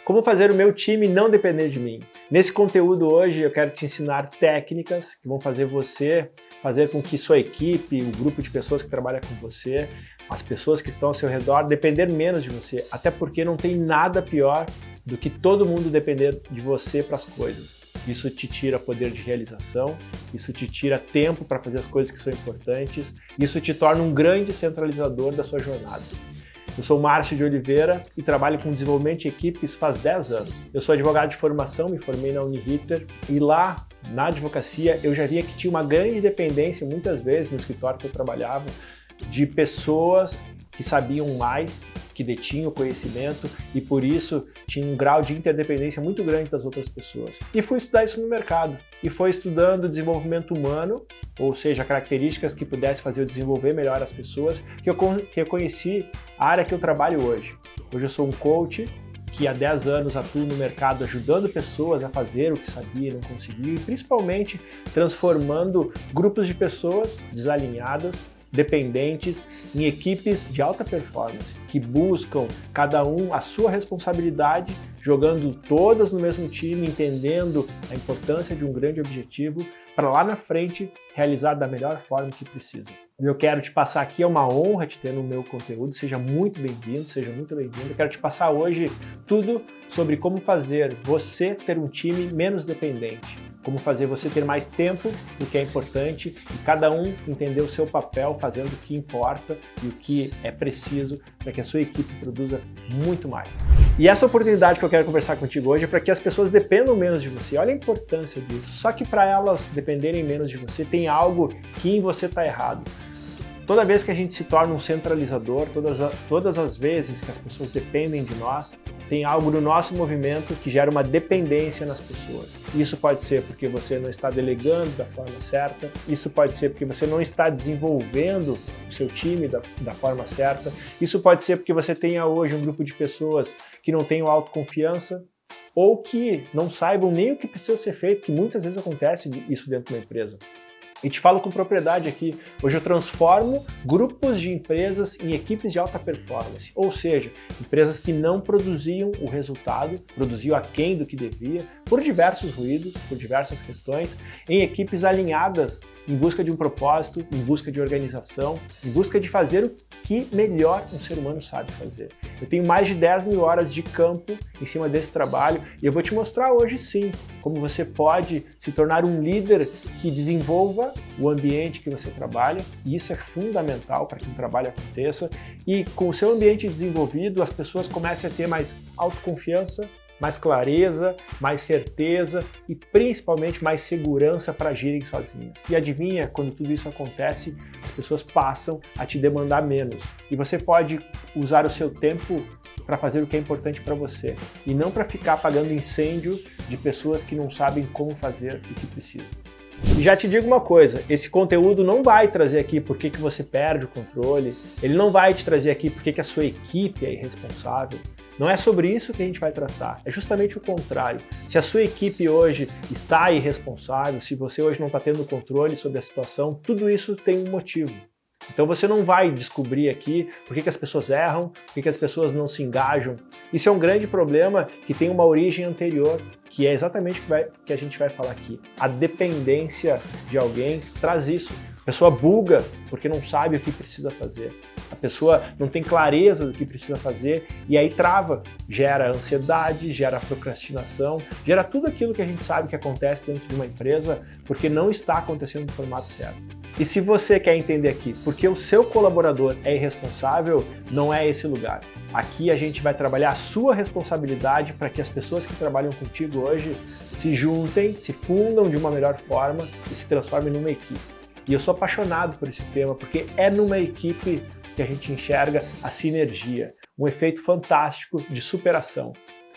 Como fazer o meu time não depender de mim? Nesse conteúdo hoje eu quero te ensinar técnicas que vão fazer você fazer com que sua equipe, o grupo de pessoas que trabalha com você, as pessoas que estão ao seu redor, depender menos de você. Até porque não tem nada pior do que todo mundo depender de você para as coisas. Isso te tira poder de realização, isso te tira tempo para fazer as coisas que são importantes, isso te torna um grande centralizador da sua jornada. Eu sou Márcio de Oliveira e trabalho com desenvolvimento de equipes faz 10 anos. Eu sou advogado de formação, me formei na Uniriter e lá na advocacia eu já via que tinha uma grande dependência, muitas vezes no escritório que eu trabalhava, de pessoas que sabiam mais, que detinham conhecimento e por isso tinha um grau de interdependência muito grande das outras pessoas. E fui estudar isso no mercado. E foi estudando desenvolvimento humano, ou seja, características que pudesse fazer eu desenvolver melhor as pessoas, que eu conheci a área que eu trabalho hoje. Hoje eu sou um coach que há 10 anos atuo no mercado ajudando pessoas a fazer o que sabia e não conseguia, e principalmente transformando grupos de pessoas desalinhadas, dependentes, em equipes de alta performance, que buscam cada um a sua responsabilidade, jogando todas no mesmo time, entendendo a importância de um grande objetivo, para lá na frente realizar da melhor forma que precisa. Eu quero te passar aqui, é uma honra te ter no meu conteúdo, seja muito bem-vindo, seja muito bem-vindo. Eu quero te passar hoje tudo sobre como fazer você ter um time menos dependente, como fazer você ter mais tempo do que é importante e cada um entender o seu papel fazendo o que importa e o que é preciso para que a sua equipe produza muito mais. E essa oportunidade que eu quero conversar contigo hoje é para que as pessoas dependam menos de você. Olha a importância disso. Só que para elas dependerem menos de você, tem algo que em você está errado. Toda vez que a gente se torna um centralizador, todas as vezes que as pessoas dependem de nós, tem algo no nosso movimento que gera uma dependência nas pessoas. Isso pode ser porque você não está delegando da forma certa, isso pode ser porque você não está desenvolvendo o seu time da forma certa, isso pode ser porque você tenha hoje um grupo de pessoas que não tenham autoconfiança ou que não saibam nem o que precisa ser feito, que muitas vezes acontece isso dentro de uma empresa. E te falo com propriedade aqui, hoje eu transformo grupos de empresas em equipes de alta performance, ou seja, empresas que não produziam o resultado, produziam aquém do que devia, por diversos ruídos, por diversas questões, em equipes alinhadas em busca de um propósito, em busca de organização, em busca de fazer o que melhor um ser humano sabe fazer. Eu tenho mais de 10 mil horas de campo em cima desse trabalho e eu vou te mostrar hoje sim como você pode se tornar um líder que desenvolva o ambiente que você trabalha, e isso é fundamental para que um trabalho aconteça, e com o seu ambiente desenvolvido as pessoas comecem a ter mais autoconfiança, mais clareza, mais certeza e principalmente mais segurança para agirem sozinhas. E adivinha, quando tudo isso acontece, as pessoas passam a te demandar menos. E você pode usar o seu tempo para fazer o que é importante para você e não para ficar apagando incêndio de pessoas que não sabem como fazer o que precisam. E já te digo uma coisa, esse conteúdo não vai trazer aqui por que você perde o controle, ele não vai te trazer aqui por que a sua equipe é irresponsável. Não é sobre isso que a gente vai tratar, é justamente o contrário. Se a sua equipe hoje está irresponsável, se você hoje não está tendo controle sobre a situação, tudo isso tem um motivo. Então você não vai descobrir aqui por que as pessoas erram, por que as pessoas não se engajam. Isso é um grande problema que tem uma origem anterior, que é exatamente o que a gente vai falar aqui. A dependência de alguém traz isso. A pessoa buga porque não sabe o que precisa fazer. A pessoa não tem clareza do que precisa fazer e aí trava. Gera ansiedade, gera procrastinação, gera tudo aquilo que a gente sabe que acontece dentro de uma empresa porque não está acontecendo do formato certo. E se você quer entender aqui porque o seu colaborador é irresponsável, não é esse lugar. Aqui a gente vai trabalhar a sua responsabilidade para que as pessoas que trabalham contigo hoje se juntem, se fundam de uma melhor forma e se transformem numa equipe. E eu sou apaixonado por esse tema porque é numa equipe que a gente enxerga a sinergia, um efeito fantástico de superação.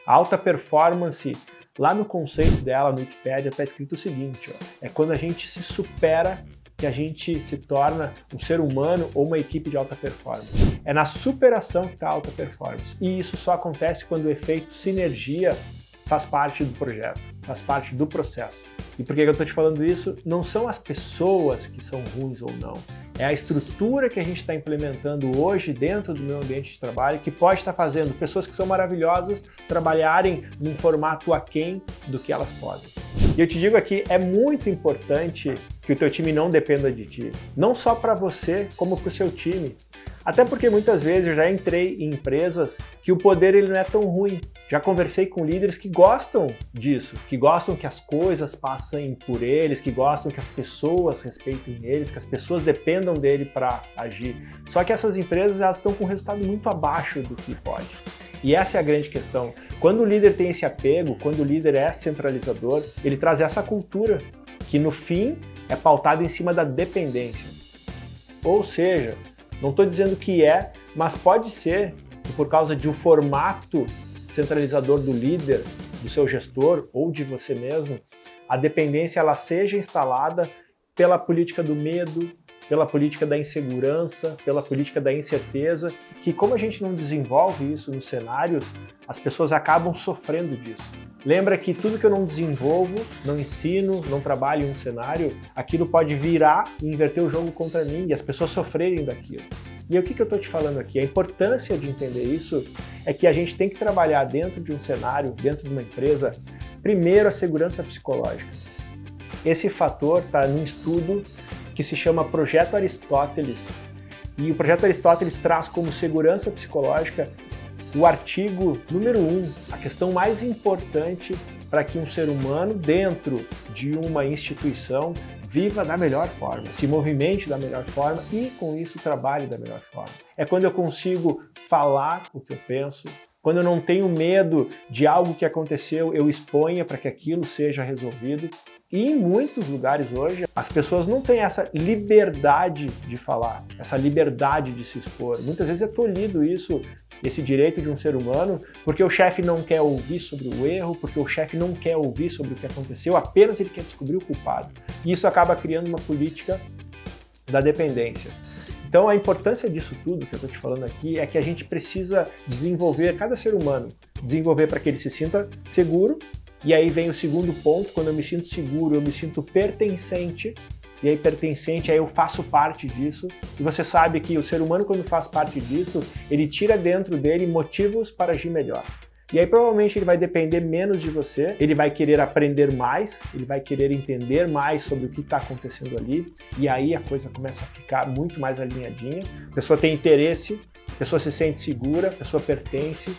A alta performance, lá no conceito dela, no Wikipedia, está escrito o seguinte, é quando a gente se supera que a gente se torna um ser humano ou uma equipe de alta performance. É na superação que está a alta performance. E isso só acontece quando o efeito sinergia faz parte do projeto, faz parte do processo. E por que eu estou te falando isso? Não são as pessoas que são ruins ou não, é a estrutura que a gente está implementando hoje dentro do meu ambiente de trabalho que pode estar fazendo pessoas que são maravilhosas trabalharem num formato aquém do que elas podem. E eu te digo aqui, é muito importante que o teu time não dependa de ti, não só para você, como para o seu time. Até porque muitas vezes eu já entrei em empresas que o poder ele não é tão ruim. Já conversei com líderes que gostam disso, que gostam que as coisas passem por eles, que gostam que as pessoas respeitem eles, que as pessoas dependam dele para agir. Só que essas empresas elas estão com um resultado muito abaixo do que pode. E essa é a grande questão. Quando o líder tem esse apego, quando o líder é centralizador, ele traz essa cultura que no fim é pautada em cima da dependência. Ou seja, não estou dizendo que é, mas pode ser que por causa de um formato centralizador do líder, do seu gestor ou de você mesmo, a dependência ela seja instalada pela política do medo, pela política da insegurança, pela política da incerteza, que como a gente não desenvolve isso nos cenários, as pessoas acabam sofrendo disso. Lembra que tudo que eu não desenvolvo, não ensino, não trabalho em um cenário, aquilo pode virar e inverter o jogo contra mim e as pessoas sofrerem daquilo. E o que eu estou te falando aqui? A importância de entender isso é que a gente tem que trabalhar dentro de um cenário, dentro de uma empresa, primeiro a segurança psicológica. Esse fator está num estudo que se chama Projeto Aristóteles. E o Projeto Aristóteles traz como segurança psicológica o artigo número 1, a questão mais importante para que um ser humano, dentro de uma instituição, viva da melhor forma, se movimente da melhor forma e, com isso, trabalhe da melhor forma. É quando eu consigo falar o que eu penso, quando eu não tenho medo de algo que aconteceu, eu exponha para que aquilo seja resolvido. E em muitos lugares hoje, as pessoas não têm essa liberdade de falar, essa liberdade de se expor. Muitas vezes é tolhido isso, esse direito de um ser humano, porque o chefe não quer ouvir sobre o erro, porque o chefe não quer ouvir sobre o que aconteceu, apenas ele quer descobrir o culpado. E isso acaba criando uma política da dependência. Então a importância disso tudo que eu estou te falando aqui é que a gente precisa desenvolver, cada ser humano, desenvolver para que ele se sinta seguro. E aí vem o segundo ponto, quando eu me sinto seguro, eu me sinto pertencente, e aí pertencente, aí eu faço parte disso, e você sabe que o ser humano quando faz parte disso, ele tira dentro dele motivos para agir melhor. E aí provavelmente ele vai depender menos de você, ele vai querer aprender mais, ele vai querer entender mais sobre o que está acontecendo ali, e aí a coisa começa a ficar muito mais alinhadinha, a pessoa tem interesse, a pessoa se sente segura, a pessoa pertence,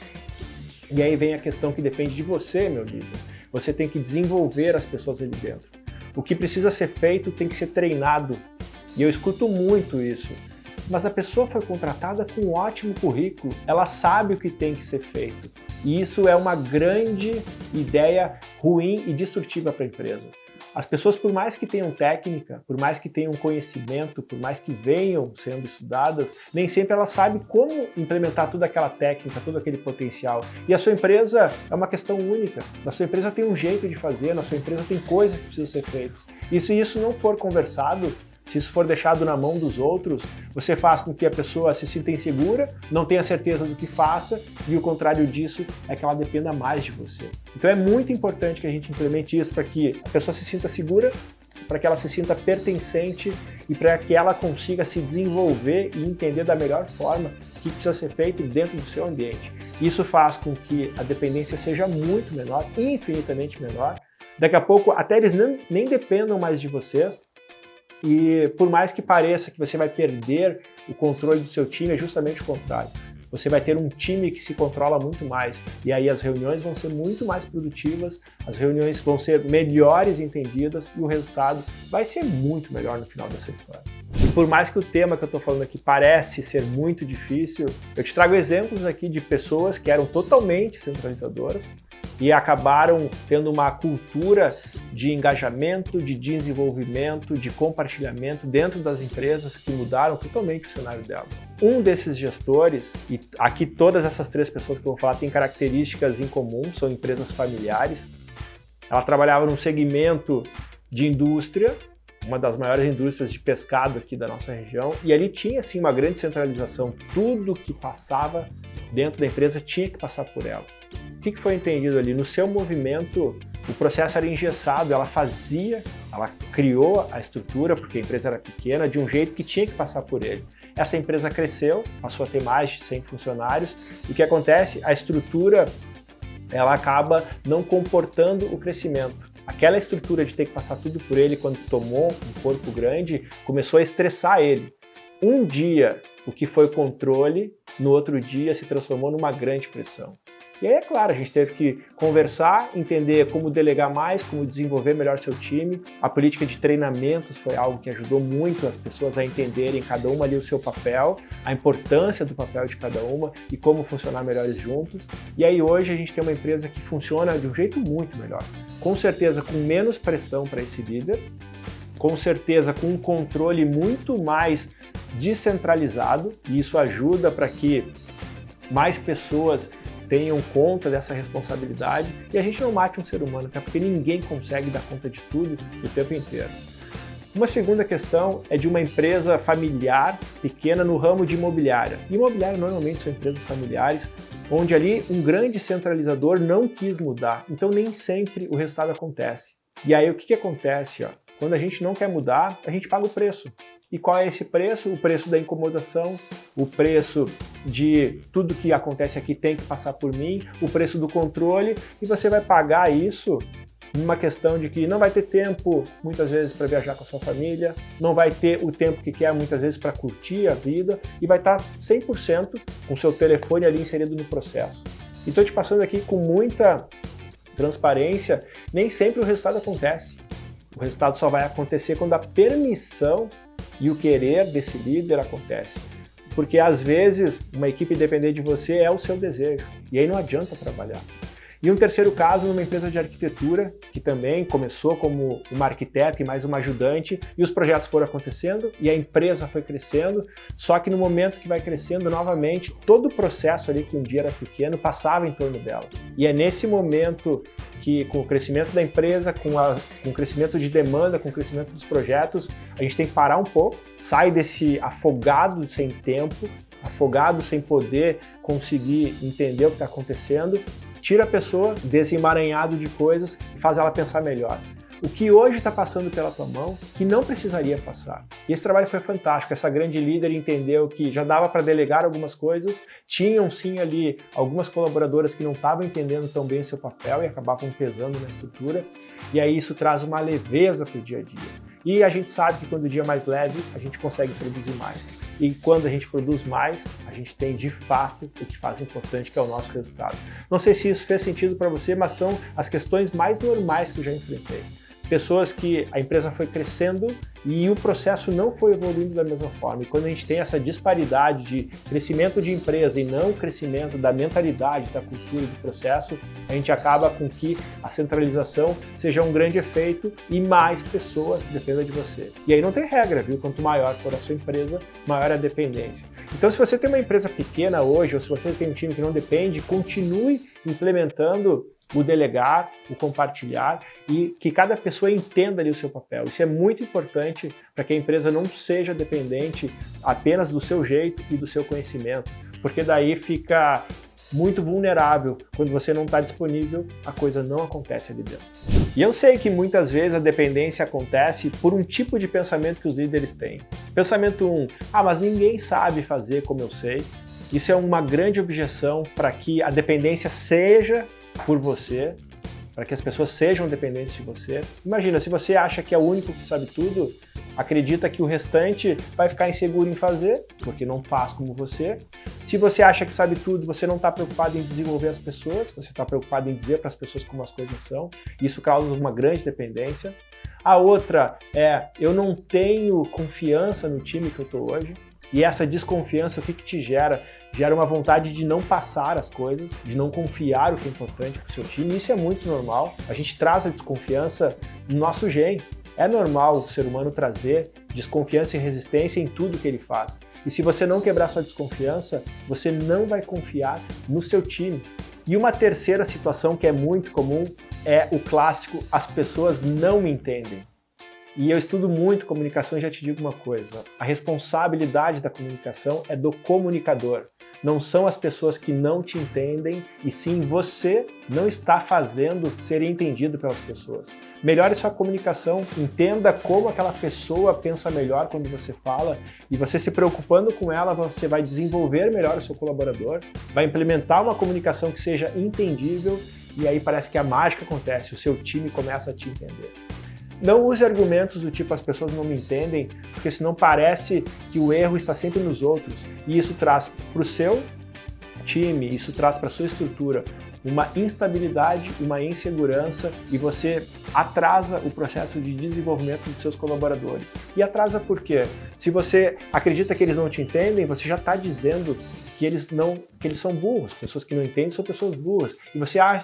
e aí vem a questão que depende de você, meu líder. Você tem que desenvolver as pessoas ali dentro. O que precisa ser feito tem que ser treinado. E eu escuto muito isso. Mas a pessoa foi contratada com um ótimo currículo. Ela sabe o que tem que ser feito. E isso é uma grande ideia ruim e destrutiva para a empresa. As pessoas, por mais que tenham técnica, por mais que tenham conhecimento, por mais que venham sendo estudadas, nem sempre elas sabem como implementar toda aquela técnica, todo aquele potencial. E a sua empresa é uma questão única. Na sua empresa tem um jeito de fazer, na sua empresa tem coisas que precisam ser feitas. E se isso não for conversado, se isso for deixado na mão dos outros, você faz com que a pessoa se sinta insegura, não tenha certeza do que faça, e o contrário disso é que ela dependa mais de você. Então é muito importante que a gente implemente isso para que a pessoa se sinta segura, para que ela se sinta pertencente e para que ela consiga se desenvolver e entender da melhor forma o que precisa ser feito dentro do seu ambiente. Isso faz com que a dependência seja muito menor, infinitamente menor. Daqui a pouco até eles nem dependam mais de vocês. E por mais que pareça que você vai perder o controle do seu time, é justamente o contrário. Você vai ter um time que se controla muito mais. E aí as reuniões vão ser muito mais produtivas, as reuniões vão ser melhores entendidas e o resultado vai ser muito melhor no final dessa história. E por mais que o tema que eu estou falando aqui parece ser muito difícil, eu te trago exemplos aqui de pessoas que eram totalmente centralizadoras e acabaram tendo uma cultura de engajamento, de desenvolvimento, de compartilhamento dentro das empresas que mudaram totalmente o cenário delas. Um desses gestores, e aqui todas essas três pessoas que eu vou falar têm características em comum, são empresas familiares. Ela trabalhava num segmento de indústria, uma das maiores indústrias de pescado aqui da nossa região, e ali tinha assim uma grande centralização. Tudo que passava dentro da empresa tinha que passar por ela. O que foi entendido ali? No seu movimento, o processo era engessado, ela fazia Ela criou a estrutura, porque a empresa era pequena, de um jeito que tinha que passar por ele. Essa empresa cresceu, passou a ter mais de 100 funcionários, e o que acontece? A estrutura ela acaba não comportando o crescimento. Aquela estrutura de ter que passar tudo por ele quando tomou um corpo grande, começou a estressar ele. Um dia, o que foi controle, no outro dia se transformou numa grande pressão. E aí, é claro, a gente teve que conversar, entender como delegar mais, como desenvolver melhor seu time. A política de treinamentos foi algo que ajudou muito as pessoas a entenderem cada uma ali o seu papel, a importância do papel de cada uma e como funcionar melhores juntos. E aí hoje a gente tem uma empresa que funciona de um jeito muito melhor. Com certeza com menos pressão para esse líder, com certeza com um controle muito mais descentralizado, e isso ajuda para que mais pessoas tenham conta dessa responsabilidade e a gente não mate um ser humano, até porque ninguém consegue dar conta de tudo o tempo inteiro. Uma segunda questão é de uma empresa familiar, pequena, no ramo de imobiliária. E imobiliária normalmente são empresas familiares, onde ali um grande centralizador não quis mudar, então nem sempre o resultado acontece. E aí o que acontece? Quando a gente não quer mudar, a gente paga o preço. E qual é esse preço? O preço da incomodação, o preço de tudo que acontece aqui tem que passar por mim, o preço do controle, e você vai pagar isso numa questão de que não vai ter tempo, muitas vezes, para viajar com a sua família, não vai ter o tempo que quer, muitas vezes, para curtir a vida, e vai estar 100% com o seu telefone ali inserido no processo. E estou te passando aqui com muita transparência, nem sempre o resultado acontece. O resultado só vai acontecer quando a permissão e o querer desse líder acontece. Porque às vezes uma equipe depender de você é o seu desejo, e aí não adianta trabalhar. E um terceiro caso, numa empresa de arquitetura, que também começou como uma arquiteta e mais uma ajudante, e os projetos foram acontecendo, e a empresa foi crescendo, só que no momento que vai crescendo, novamente, todo o processo ali que um dia era pequeno, passava em torno dela. E é nesse momento que, com o crescimento da empresa, com o crescimento de demanda, com o crescimento dos projetos, a gente tem que parar um pouco, sai desse afogado sem tempo, afogado sem poder conseguir entender o que está acontecendo, tira a pessoa desse emaranhado de coisas e faz ela pensar melhor. O que hoje está passando pela tua mão, que não precisaria passar. E esse trabalho foi fantástico. Essa grande líder entendeu que já dava para delegar algumas coisas, tinham sim ali algumas colaboradoras que não estavam entendendo tão bem o seu papel e acabavam pesando na estrutura. E aí isso traz uma leveza para o dia a dia. E a gente sabe que quando o dia é mais leve, a gente consegue produzir mais. E quando a gente produz mais, a gente tem de fato o que faz importante, que é o nosso resultado. Não sei se isso fez sentido para você, mas são as questões mais normais que eu já enfrentei. Pessoas que a empresa foi crescendo e o processo não foi evoluindo da mesma forma. E quando a gente tem essa disparidade de crescimento de empresa e não crescimento da mentalidade, da cultura, do processo, a gente acaba com que a centralização seja um grande efeito e mais pessoas dependam de você. E aí não tem regra, viu? Quanto maior for a sua empresa, maior a dependência. Então, se você tem uma empresa pequena hoje, ou se você tem um time que não depende, continue implementando o delegar, o compartilhar e que cada pessoa entenda ali o seu papel. Isso é muito importante para que a empresa não seja dependente apenas do seu jeito e do seu conhecimento, porque daí fica muito vulnerável. Quando você não está disponível, a coisa não acontece ali dentro. E eu sei que muitas vezes a dependência acontece por um tipo de pensamento que os líderes têm. Pensamento 1, mas ninguém sabe fazer como eu sei. Isso é uma grande objeção para que a dependência seja por você, para que as pessoas sejam dependentes de você. Imagina, se você acha que é o único que sabe tudo, acredita que o restante vai ficar inseguro em fazer, porque não faz como você. Se você acha que sabe tudo, você não está preocupado em desenvolver as pessoas, você está preocupado em dizer para as pessoas como as coisas são. Isso causa uma grande dependência. A outra é, eu não tenho confiança no time que eu estou hoje. E essa desconfiança, o que te gera? Gera uma vontade de não passar as coisas, de não confiar o que é importante para o seu time. Isso é muito normal. A gente traz a desconfiança no nosso gene. É normal o ser humano trazer desconfiança e resistência em tudo que ele faz. E se você não quebrar sua desconfiança, você não vai confiar no seu time. E uma terceira situação que é muito comum é o clássico: as pessoas não me entendem. E eu estudo muito comunicação e já te digo uma coisa, a responsabilidade da comunicação é do comunicador. Não são as pessoas que não te entendem, e sim você não está fazendo ser entendido pelas pessoas. Melhore sua comunicação, entenda como aquela pessoa pensa melhor quando você fala, e você se preocupando com ela, você vai desenvolver melhor o seu colaborador, vai implementar uma comunicação que seja entendível, e aí parece que a mágica acontece, o seu time começa a te entender. Não use argumentos do tipo as pessoas não me entendem, porque senão parece que o erro está sempre nos outros. E isso traz para o seu time, isso traz para a sua estrutura uma instabilidade, uma insegurança, e você atrasa o processo de desenvolvimento dos seus colaboradores. E atrasa por quê? Se você acredita que eles não te entendem, você já está dizendo que eles são burros. Pessoas que não entendem são pessoas burras.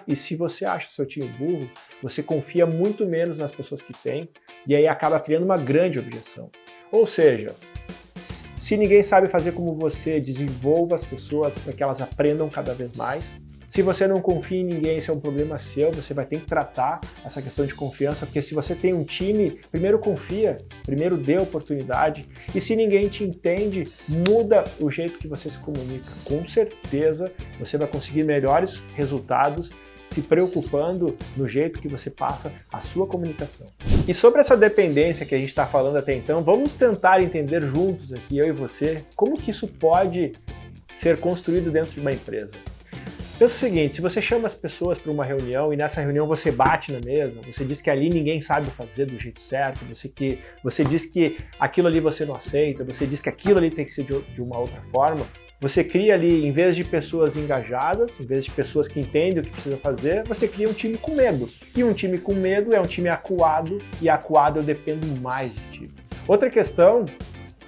E se você acha seu time burro, você confia muito menos nas pessoas que tem, e aí acaba criando uma grande objeção. Ou seja, se ninguém sabe fazer como você, desenvolva as pessoas para que elas aprendam cada vez mais. Se você não confia em ninguém, esse é um problema seu, você vai ter que tratar essa questão de confiança, porque se você tem um time, primeiro confia, primeiro dê oportunidade, e se ninguém te entende, muda o jeito que você se comunica. Com certeza você vai conseguir melhores resultados se preocupando no jeito que você passa a sua comunicação. E sobre essa dependência que a gente está falando até então, vamos tentar entender juntos aqui, eu e você, como que isso pode ser construído dentro de uma empresa. Pensa o seguinte, se você chama as pessoas para uma reunião e nessa reunião você bate na mesa, você diz que ali ninguém sabe fazer do jeito certo, você diz que aquilo ali você não aceita, você diz que aquilo ali tem que ser de uma outra forma, você cria ali, em vez de pessoas engajadas, em vez de pessoas que entendem o que precisa fazer, você cria um time com medo. E um time com medo é um time acuado, e acuado eu dependo mais de ti. Outra questão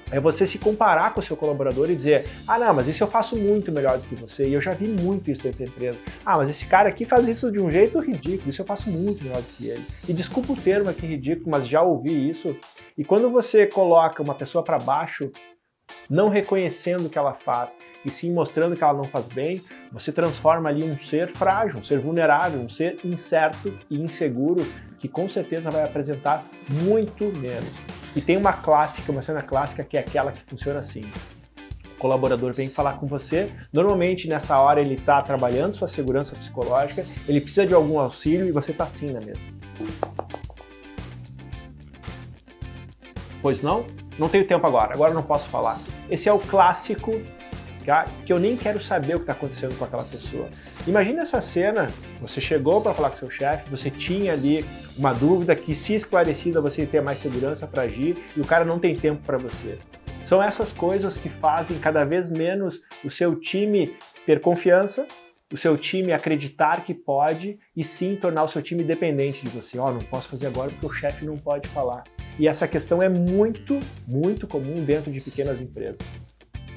é você se comparar com o seu colaborador e dizer, ah não, mas isso eu faço muito melhor do que você, e eu já vi muito isso dentro da empresa. Ah, mas esse cara aqui faz isso de um jeito ridículo, isso eu faço muito melhor do que ele. E desculpa o termo aqui ridículo, mas já ouvi isso. E quando você coloca uma pessoa para baixo, não reconhecendo o que ela faz, e sim mostrando que ela não faz bem, você transforma ali um ser frágil, um ser vulnerável, um ser incerto e inseguro, que com certeza vai apresentar muito menos. E tem uma cena clássica, que é aquela que funciona assim. O colaborador vem falar com você, normalmente nessa hora ele está trabalhando sua segurança psicológica, ele precisa de algum auxílio e você está assim na mesa. Pois não? Não tenho tempo agora não posso falar. Esse é o clássico, tá? Que eu nem quero saber o que está acontecendo com aquela pessoa. Imagina essa cena, você chegou para falar com seu chefe, você tinha ali uma dúvida que, se esclarecida, você ia ter mais segurança para agir e o cara não tem tempo para você. São essas coisas que fazem cada vez menos o seu time ter confiança, o seu time acreditar que pode e sim tornar o seu time dependente de você. Não posso fazer agora porque o chefe não pode falar. E essa questão é muito, muito comum dentro de pequenas empresas.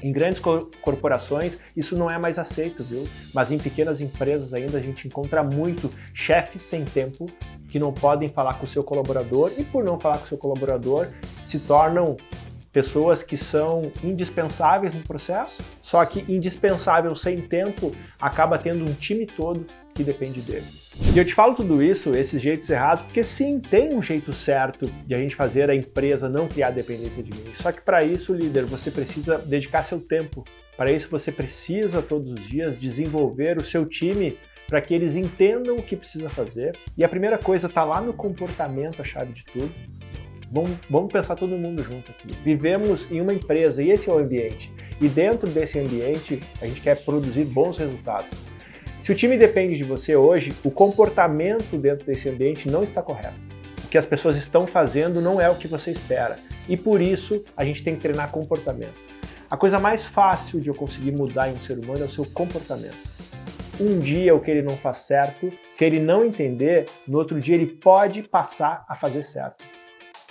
Em grandes corporações isso não é mais aceito, viu? Mas em pequenas empresas ainda a gente encontra muito chefes sem tempo que não podem falar com o seu colaborador e, por não falar com o seu colaborador, se tornam pessoas que são indispensáveis no processo, só que indispensável sem tempo acaba tendo um time todo que depende dele. E eu te falo tudo isso, esses jeitos errados, porque sim, tem um jeito certo de a gente fazer a empresa não criar dependência de mim. Só que para isso, líder, você precisa dedicar seu tempo. Para isso você precisa todos os dias desenvolver o seu time para que eles entendam o que precisa fazer. E a primeira coisa está lá no comportamento, a chave de tudo. Vamos pensar todo mundo junto aqui. Vivemos em uma empresa e esse é o ambiente. E dentro desse ambiente a gente quer produzir bons resultados. Se o time depende de você hoje, o comportamento dentro desse ambiente não está correto. O que as pessoas estão fazendo não é o que você espera. E por isso a gente tem que treinar comportamento. A coisa mais fácil de eu conseguir mudar em um ser humano é o seu comportamento. Um dia o que ele não faz certo, se ele não entender, no outro dia ele pode passar a fazer certo.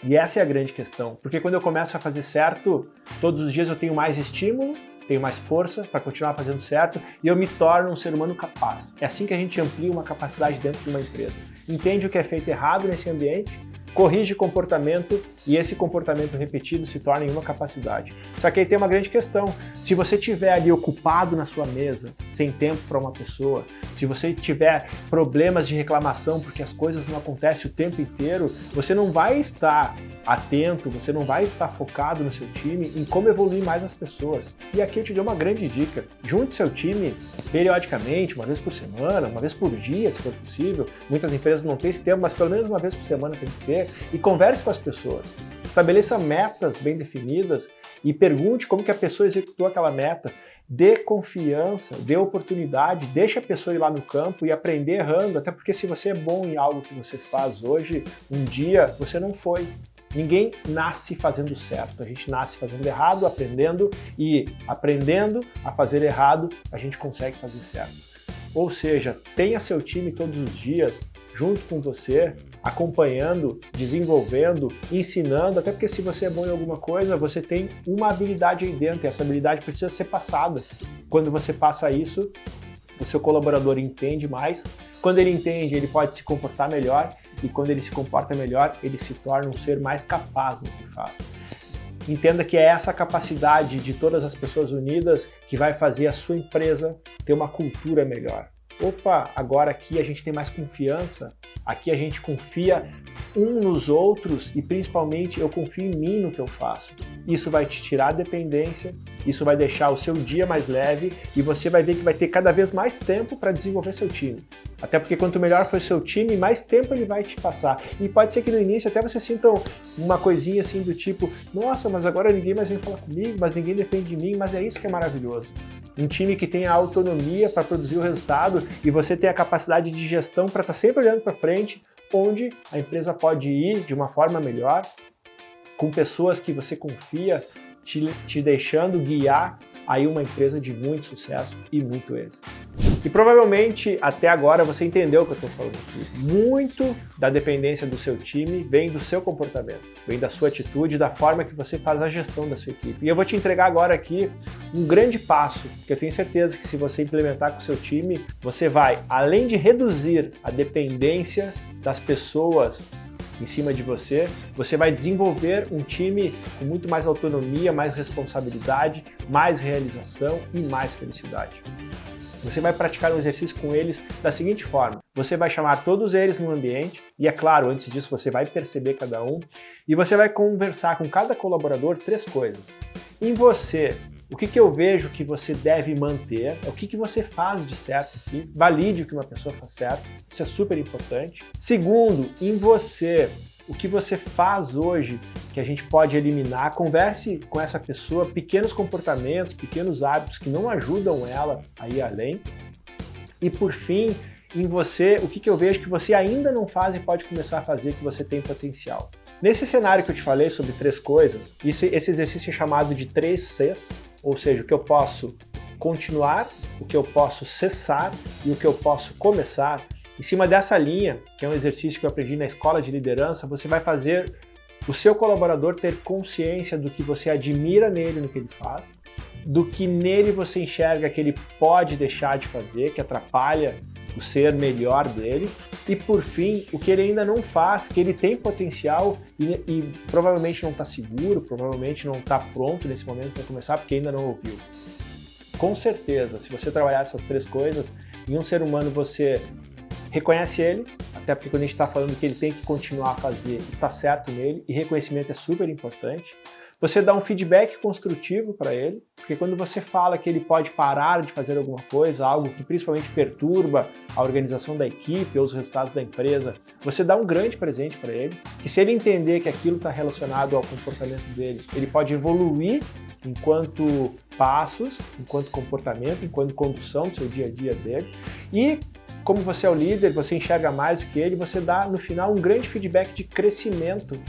E essa é a grande questão, porque quando eu começo a fazer certo, todos os dias eu tenho mais estímulo, tenho mais força para continuar fazendo certo e eu me torno um ser humano capaz. É assim que a gente amplia uma capacidade dentro de uma empresa. Entende o que é feito errado nesse ambiente, corrige comportamento e esse comportamento repetido se torna em uma capacidade. Só que aí tem uma grande questão. Se você estiver ali ocupado na sua mesa, sem tempo para uma pessoa, se você tiver problemas de reclamação porque as coisas não acontecem o tempo inteiro, você não vai estar atento, você não vai estar focado no seu time em como evoluir mais as pessoas. E aqui eu te dou uma grande dica: junte seu time periodicamente, uma vez por semana, uma vez por dia, se for possível. Muitas empresas não têm esse tempo, mas pelo menos uma vez por semana tem que ter, e converse com as pessoas. Estabeleça metas bem definidas e pergunte como que a pessoa executou aquela meta. Dê confiança, dê oportunidade, deixe a pessoa ir lá no campo e aprender errando, até porque se você é bom em algo que você faz hoje, um dia você não foi. Ninguém nasce fazendo certo, a gente nasce fazendo errado, aprendendo, e aprendendo a fazer errado, a gente consegue fazer certo. Ou seja, tenha seu time todos os dias, junto com você, acompanhando, desenvolvendo, ensinando, até porque se você é bom em alguma coisa, você tem uma habilidade aí dentro, e essa habilidade precisa ser passada. Quando você passa isso, o seu colaborador entende mais. Quando ele entende, ele pode se comportar melhor, e quando ele se comporta melhor, ele se torna um ser mais capaz no que faz. Entenda que é essa capacidade de todas as pessoas unidas que vai fazer a sua empresa ter uma cultura melhor. Opa, agora aqui a gente tem mais confiança, aqui a gente confia um nos outros e principalmente eu confio em mim no que eu faço. Isso vai te tirar a dependência, isso vai deixar o seu dia mais leve e você vai ver que vai ter cada vez mais tempo para desenvolver seu time. Até porque quanto melhor for seu time, mais tempo ele vai te passar. E pode ser que no início até você sinta uma coisinha assim do tipo: nossa, mas agora ninguém mais vem falar comigo, mas ninguém depende de mim, mas é isso que é maravilhoso. Um time que tem a autonomia para produzir o resultado e você tem a capacidade de gestão para estar sempre olhando para frente, onde a empresa pode ir de uma forma melhor, com pessoas que você confia, te deixando guiar aí uma empresa de muito sucesso e muito êxito. E provavelmente até agora você entendeu o que eu estou falando aqui. Muito da dependência do seu time vem do seu comportamento, vem da sua atitude, da forma que você faz a gestão da sua equipe. E eu vou te entregar agora aqui um grande passo, que eu tenho certeza que se você implementar com o seu time, você vai, além de reduzir a dependência das pessoas em cima de você, você vai desenvolver um time com muito mais autonomia, mais responsabilidade, mais realização e mais felicidade. Você vai praticar um exercício com eles da seguinte forma: você vai chamar todos eles no ambiente, e é claro, antes disso você vai perceber cada um, e você vai conversar com cada colaborador 3 coisas. Em você, o que eu vejo que você deve manter, o que você faz de certo aqui, valide o que uma pessoa faz certo, isso é super importante. Segundo, em você, o que você faz hoje que a gente pode eliminar, converse com essa pessoa, pequenos comportamentos, pequenos hábitos que não ajudam ela a ir além. E por fim, em você, o que eu vejo que você ainda não faz e pode começar a fazer que você tem potencial. Nesse cenário que eu te falei sobre 3 coisas, esse exercício é chamado de 3 Cs, ou seja, o que eu posso continuar, o que eu posso cessar e o que eu posso começar. Em cima dessa linha, que é um exercício que eu aprendi na escola de liderança, você vai fazer o seu colaborador ter consciência do que você admira nele, no que ele faz, do que nele você enxerga que ele pode deixar de fazer, que atrapalha o ser melhor dele, e por fim, o que ele ainda não faz, que ele tem potencial e provavelmente não está seguro, provavelmente não está pronto nesse momento para começar, porque ainda não ouviu. Com certeza, se você trabalhar essas 3 coisas, em um ser humano você reconhece ele, até porque quando a gente está falando que ele tem que continuar a fazer, está certo nele, e reconhecimento é super importante. Você dá um feedback construtivo para ele, porque quando você fala que ele pode parar de fazer alguma coisa, algo que principalmente perturba a organização da equipe ou os resultados da empresa, você dá um grande presente para ele, que se ele entender que aquilo está relacionado ao comportamento dele, ele pode evoluir enquanto passos, enquanto comportamento, enquanto condução do seu dia a dia dele, e como você é o líder, você enxerga mais do que ele, você dá no final um grande feedback de crescimento,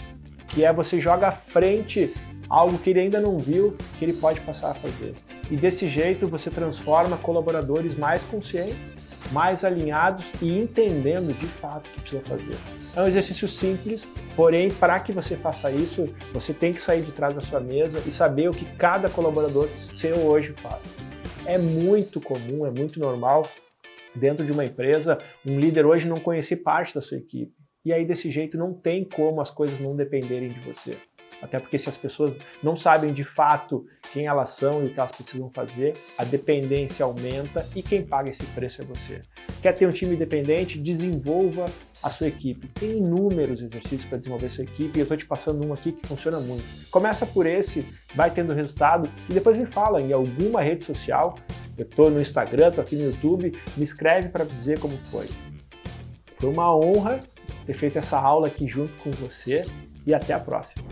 que é você joga à frente algo que ele ainda não viu, que ele pode passar a fazer. E desse jeito você transforma colaboradores mais conscientes, mais alinhados e entendendo de fato o que precisa fazer. É um exercício simples, porém para que você faça isso, você tem que sair de trás da sua mesa e saber o que cada colaborador seu hoje faz. É muito comum, é muito normal dentro de uma empresa, um líder hoje não conhecer parte da sua equipe. E aí desse jeito não tem como as coisas não dependerem de você. Até porque se as pessoas não sabem de fato quem elas são e o que elas precisam fazer, a dependência aumenta e quem paga esse preço é você. Quer ter um time independente? Desenvolva a sua equipe. Tem inúmeros exercícios para desenvolver a sua equipe e eu estou te passando um aqui que funciona muito. Começa por esse, vai tendo resultado e depois me fala em alguma rede social. Eu estou no Instagram, estou aqui no YouTube, me escreve para dizer como foi. Foi uma honra ter feito essa aula aqui junto com você e até a próxima.